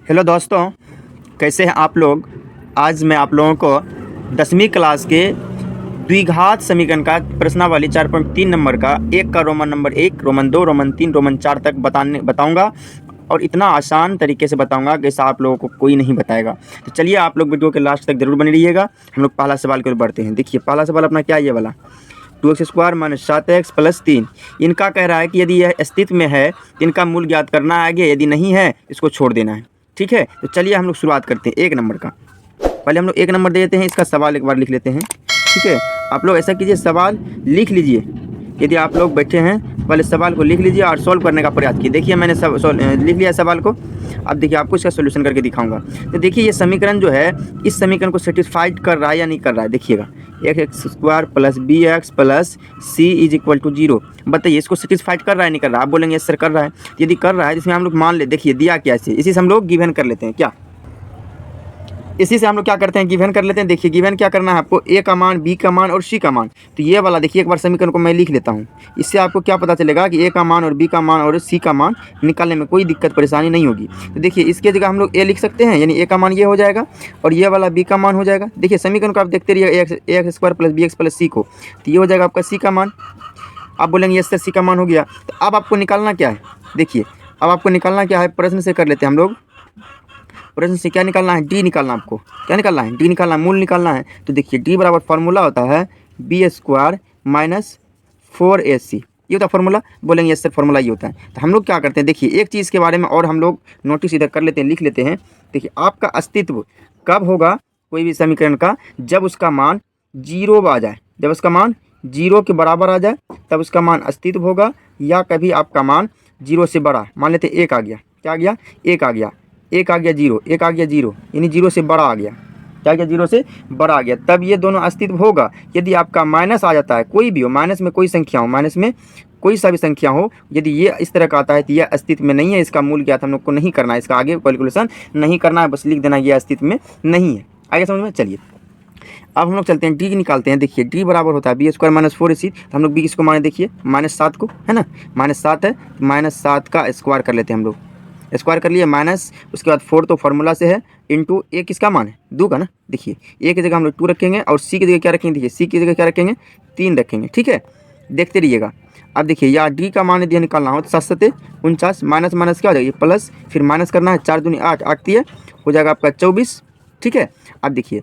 Hello दोस्तों, कैसे हैं आप लोग। आज मैं आप लोगों को 10वीं क्लास के द्विघात समीकरण का प्रश्नावली 4.3 नंबर का एक का Roman number 1, Roman 2, Roman 3, Roman 4 तक बताऊंगा और इतना आसान तरीके से बताऊंगा कि ऐसा आप लोगों को कोई नहीं बताएगा। तो चलिए आप लोग वीडियो के लास्ट तक जरूर बने रहिएगा। हम लोग पहला सवाल की ओर बढ़ते हैं। देखिए पहला सवाल अपना क्या है, ये वाला 2x² - 7x + 3। इनका कह रहा है कि यदि यह अस्तित्व में है तो इनका मूल ज्ञात करना है आगे, यदि नहीं है इसको छोड़ देना है। ठीक है, तो चलिए हम लोग शुरुआत करते हैं 1 नंबर का। पहले हम लोग 1 नंबर दे देते हैं, इसका सवाल एक बार लिख लेते हैं। ठीक है, आप लोग ऐसा कीजिए, सवाल लिख लीजिए। यदि आप लोग बैठे हैं पहले सवाल को लिख लीजिए और सॉल्व करने का प्रयास कीजिए। देखिए मैंने लिख लिया सवाल को। अब देखिए आपको इसका सोल्यूशन करके दिखाऊंगा। तो देखिए ये समीकरण जो है, इस समीकरण को सेटिस्फाइड कर रहा है या नहीं कर रहा है। देखिएगा x² + bx + c = 0। बताइए इसको सेटिस्फाइड कर रहा है नहीं कर रहा है। आप बोलेंगे यस सर कर रहा है। यदि कर रहा है इसमें हम लोग मान ले, देखिए दिया क्या है, इसी से हम लोग गिवन कर लेते हैं। क्या इसी से हम लोग क्या करते हैं, गिवन कर लेते हैं। देखिए गिवन क्या करना है आपको, ए का मान, बी का मान और सी का मान। तो ये वाला देखिए एक बार समीकरण को मैं लिख लेता हूँ। इससे आपको क्या पता चलेगा कि ए का मान और बी का मान और सी का मान निकालने में कोई दिक्कत परेशानी नहीं होगी। तो देखिए इसके जगह हम लोग ए लिख सकते हैं, यानी ए का मान ये हो जाएगा और ये वाला बी का मान हो जाएगा। देखिए समीकरण को आप देखते रहिए, ax² + bx + c को, तो ये हो जाएगा आपका सी का मान। आप बोलेंगे यस सर सी का मान हो गया। तो अब आपको निकालना क्या है, देखिए अब आपको निकालना क्या है, प्रश्न से कर लेते हैं हम लोग। प्रश्न से क्या निकालना है, डी निकालना। आपको क्या निकालना है, डी निकालना, मूल निकालना है। तो देखिए डी बराबर फार्मूला होता है b² - 4ac। ये होता है फार्मूला। बोलेंगे यस सर फार्मूला ये होता है। तो हम लोग क्या करते हैं, देखिए एक चीज़ के बारे में और हम लोग नोटिस इधर कर लेते हैं, लिख लेते हैं। देखिए आपका अस्तित्व कब होगा कोई भी समीकरण का, जब उसका मान 0 आ जाए। जब उसका मान 0 के बराबर आ जाए तब उसका मान अस्तित्व होगा, या कभी आपका मान 0 से बड़ा, मान लेते 1 आ गया। क्या आ गया, 1 आ गया, 1 आ गया 0, 1 आ गया 0, यानी 0 से बड़ा आ गया। क्या गया, 0 से बड़ा आ गया, तब ये दोनों अस्तित्व होगा। यदि आपका माइनस आ जाता है, कोई भी हो, माइनस में कोई संख्या हो, माइनस में कोई सा भी संख्या हो, यदि ये इस तरह का आता है तो यह अस्तित्व में नहीं है। इसका मूल ज्ञात हम लोग को नहीं करना है, इसका आगे कैलकुलेशन नहीं करना है, बस लिख देना ये अस्तित्व में नहीं है। आगे समझ में। चलिए अब हम लोग चलते हैं, डी निकालते हैं। देखिए डी बराबर होता है b² - 4ac। तो हम लोग बी किसको माने, देखिए -7 को, है ना, -7 है, -7 का स्क्वायर कर लेते हैं हम लोग। स्क्वायर कर लिए, माइनस उसके बाद 4 तो फार्मूला से है, इंटू ए किसका मान है, 2 का ना। देखिए ए की जगह हम लोग 2 रखेंगे और सी की जगह क्या रखेंगे, देखिए सी की जगह क्या रखेंगे, 3 रखेंगे। ठीक है, देखते रहिएगा। अब देखिए यहाँ डी का मान यदि निकालना हो तो 7 × 49, माइनस माइनस क्या हो जाएगा, प्लस, फिर माइनस करना है, 4 दूनी 8, 8 दिए हो जाएगा आपका 24। ठीक है, अब देखिए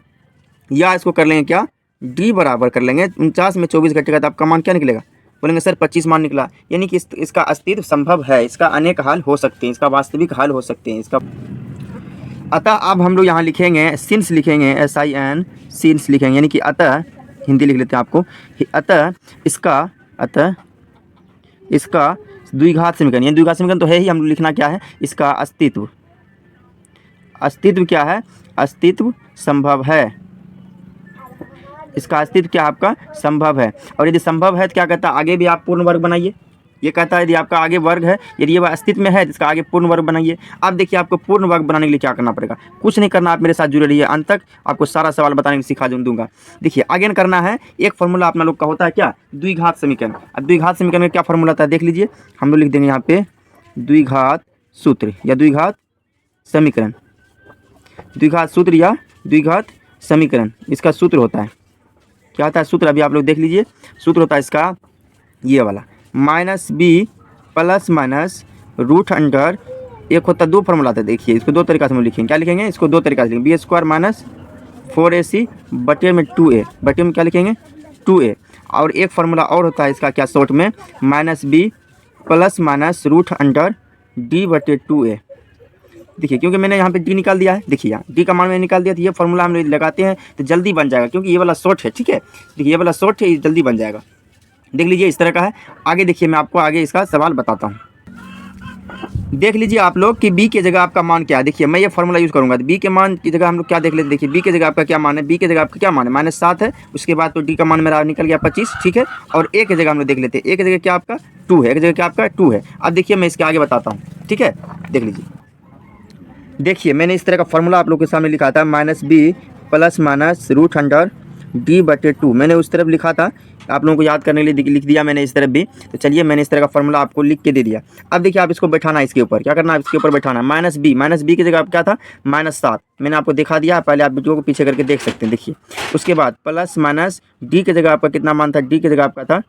या इसको कर लेंगे क्या, डी बराबर कर लेंगे 49 में 24 घटेगा तो आपका मान क्या निकलेगा, बोलेंगे सर 25 मान निकला। यानी कि इसका अस्तित्व संभव है, इसका अनेक हल हो सकते हैं, इसका वास्तविक हल हो सकते हैं इसका। अतः अब हम लोग यहाँ लिखेंगे सिंस, लिखेंगे SIN सिंस लिखेंगे, यानी कि अतः, हिंदी लिख लेते हैं आपको, अतः इसका द्विघात समीकरण, यानी द्विघात समीकरण तो है ही, हम लोग लिखना क्या है, इसका अस्तित्व क्या है, अस्तित्व संभव है। इसका अस्तित्व क्या आपका संभव है। और यदि संभव है तो क्या कहता है, आगे भी आप पूर्ण वर्ग बनाइए। ये कहता है यदि आपका आगे वर्ग है, यदि ये अस्तित्व में है तो इसका आगे पूर्ण वर्ग बनाइए। अब देखिए आपको पूर्ण वर्ग बनाने के लिए क्या करना पड़ेगा, कुछ नहीं करना, आप मेरे साथ जुड़े रहिए, अंत तक आपको सारा सवाल बताने की सिखा दूंगा। देखिए आगे करना है, एक फार्मूला अपना लोग का होता है क्या, द्विघात समीकरण। अब द्विघात समीकरण में क्या फार्मूला था देख लीजिए, हम लोग लिख देंगे यहाँ पे द्विघात सूत्र या द्विघात समीकरण, द्विघात सूत्र या द्विघात समीकरण, इसका सूत्र होता है, क्या होता है सूत्र, अभी आप लोग देख लीजिए। सूत्र होता है इसका ये वाला, -b ± √अंडर, एक होता है, 2 फार्मूला था। देखिए इसको 2 तरीका से हम लिखेंगे, क्या लिखेंगे, इसको 2 तरीका से लिखेंगे, b² - 4ac बटे में 2a, बटे में क्या लिखेंगे 2a। और एक फार्मूला और होता है इसका क्या, शॉर्ट में -b ± √अंडर d/2a। देखिए क्योंकि मैंने यहाँ पे डी निकाल दिया है, देखिए यहाँ डी का मान मैंने निकाल दिया, तो ये फार्मूला हम लगाते हैं तो जल्दी बन जाएगा, क्योंकि ये वाला शॉर्ट है। ठीक है, देखिए ये वाला शॉर्ट है, ये जल्दी बन जाएगा। देख लीजिए इस तरह का है। आगे देखिए मैं आपको आगे इसका सवाल बताता हूँ। देख लीजिए आप लोग कि बी की जगह आपका मान क्या है। देखिए मैं ये फार्मूला यूज़ करूँगा, बी के मान की जगह हम लोग क्या देख लेते हैं। देखिए बी की जगह आपका क्या मान है, बी की जगह आपका क्या मान है, -7 है। उसके बाद तो डी का मान मेरा निकल गया 25। ठीक है, और ए की जगह हम लोग देख लेते हैं, ए की जगह क्या आपका 2 है, एक जगह क्या आपका 2 है। अब देखिए मैं इसके आगे बताता हूँ। ठीक है, देख लीजिए, देखिए मैंने इस तरह का फार्मूला आप लोग के सामने लिखा था, -b ± √अंडर d/2। मैंने उस तरफ लिखा था आप लोगों को याद करने के लिए लिख दिया मैंने इस तरफ भी। तो चलिए मैंने इस तरह का फॉर्मूला आपको लिख के दे दिया। अब देखिए आप इसको बैठाना है, इसके ऊपर क्या करना है, इसके ऊपर बैठाना है माइनस बी की जगह आप क्या था -7, मैंने आपको दिखा दिया। पहले आप वीडियो को पीछे करके देख सकते हैं। देखिए उसके बाद प्लस माइनस डी की जगह आपका कितना मान था, डी की जगह आपका था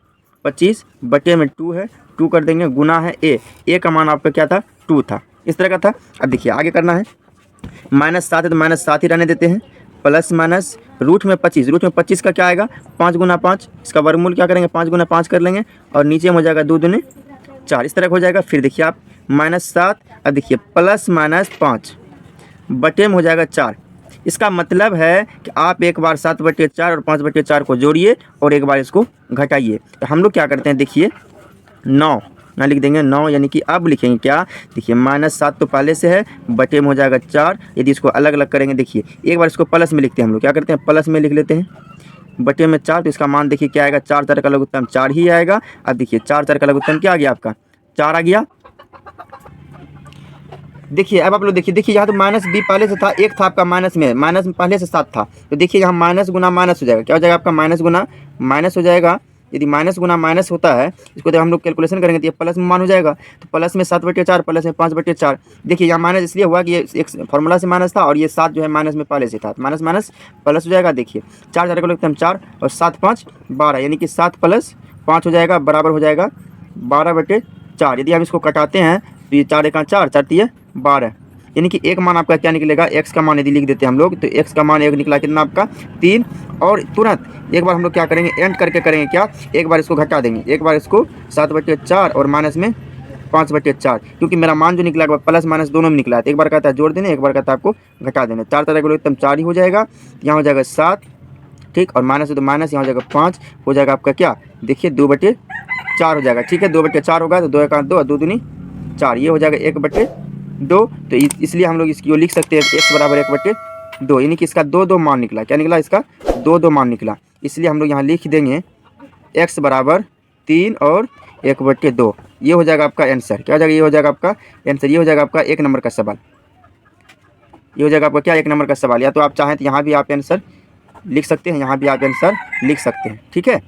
25 बटे में 2 है, 2 कर देंगे, गुना है ए का मान आपका क्या था 2 था, इस तरह का था। अब देखिए आगे करना है, -7 है तो -7 ही रहने देते हैं, प्लस माइनस रूट में 25, रूट में 25 का क्या आएगा 5 गुना 5, इसका वर्गमूल क्या करेंगे 5 गुना 5 कर लेंगे और नीचे में हो जाएगा 2 दूनी 4, इस तरह हो जाएगा। फिर देखिए आप -7, अब देखिए प्लस माइनस 5 बटे में हो जाएगा 4। इसका मतलब है कि आप एक बार 7/4 और 5/4 को जोड़िए और एक बार इसको घटाइए। तो हम लोग क्या करते हैं, देखिए 9 ना लिख देंगे 9, यानी कि अब लिखेंगे क्या, देखिए -7 तो पहले से है, बटे में हो जाएगा 4। यदि इसको अलग अलग करेंगे, देखिए एक बार इसको प्लस में लिखते हैं, हम लोग क्या करते हैं प्लस में लिख लेते हैं, बटे में 4, तो इसका मान देखिए क्या आएगा, 4 4 का लघुत्तम 4 ही आएगा। अब देखिए 4 4 का लघुत्तम क्या आ गया आपका 4 आ गया। देखिए अब आप लोग देखिए यहाँ तो -b पहले से था, एक था आपका माइनस में पहले से 7 था, तो देखिए यहाँ माइनस गुना माइनस हो जाएगा, क्या हो जाएगा आपका माइनस गुना माइनस हो जाएगा। यदि माइनस गुना माइनस होता है, इसको जब हम लोग कैलकुलेशन करेंगे तो ये प्लस में मान हो जाएगा, तो प्लस में 7/4 प्लस में 5/4। देखिए यहाँ माइनस इसलिए हुआ कि ये एक फॉर्मूला से माइनस था और ये 7 जो है माइनस में पहले से था, माइनस माइनस प्लस हो जाएगा। देखिए 4 4 को लिखते हैं 4 और 7 5 12, यानी कि 7 + 5 हो जाएगा बराबर हो जाएगा 12/4। यदि हम इसको कटाते हैं तो ये 4 × 4 4 × 12, यानी कि एक मान आपका क्या निकलेगा, x का मान यदि लिख देते हैं हम लोग, तो x का मान एक निकला कितना आपका 3। और तुरंत एक बार हम लोग क्या करेंगे, एंड करके करेंगे क्या, एक बार इसको घटा देंगे, एक बार इसको 7/4 और माइनस में 5/4, क्योंकि मेरा मान जो निकला प्लस माइनस दोनों में निकला है, तो एक बार कहता है जोड़ देने, एक बार कहता है आपको घटा देने। 4 तरह को एकदम 4 ही हो जाएगा, यहाँ हो जाएगा 7, ठीक, और माइनस है तो माइनस, यहाँ हो जाएगा 5, हो जाएगा आपका क्या, देखिए 2/4 हो जाएगा, ठीक है 2/4 होगा तो 2 × 2 और 2 दूनी 4, ये हो जाएगा 1/2। तो इसलिए हम लोग इसकी लिख सकते हैं x बराबर 1/2, यानी कि इसका 2 मान निकला, क्या निकला, इसका 2 मान निकला। इसलिए हम लोग यहाँ लिख देंगे x बराबर 3 और 1/2, ये हो जाएगा आपका आंसर। क्या हो जाएगा, ये हो जाएगा आपका आंसर, ये हो जाएगा आपका 1 नंबर का सवाल, ये हो जाएगा आपका क्या 1 नंबर का सवाल। या तो आप चाहें तो यहाँ भी आप आंसर लिख सकते हैं, यहाँ भी आप आंसर लिख सकते हैं, ठीक है।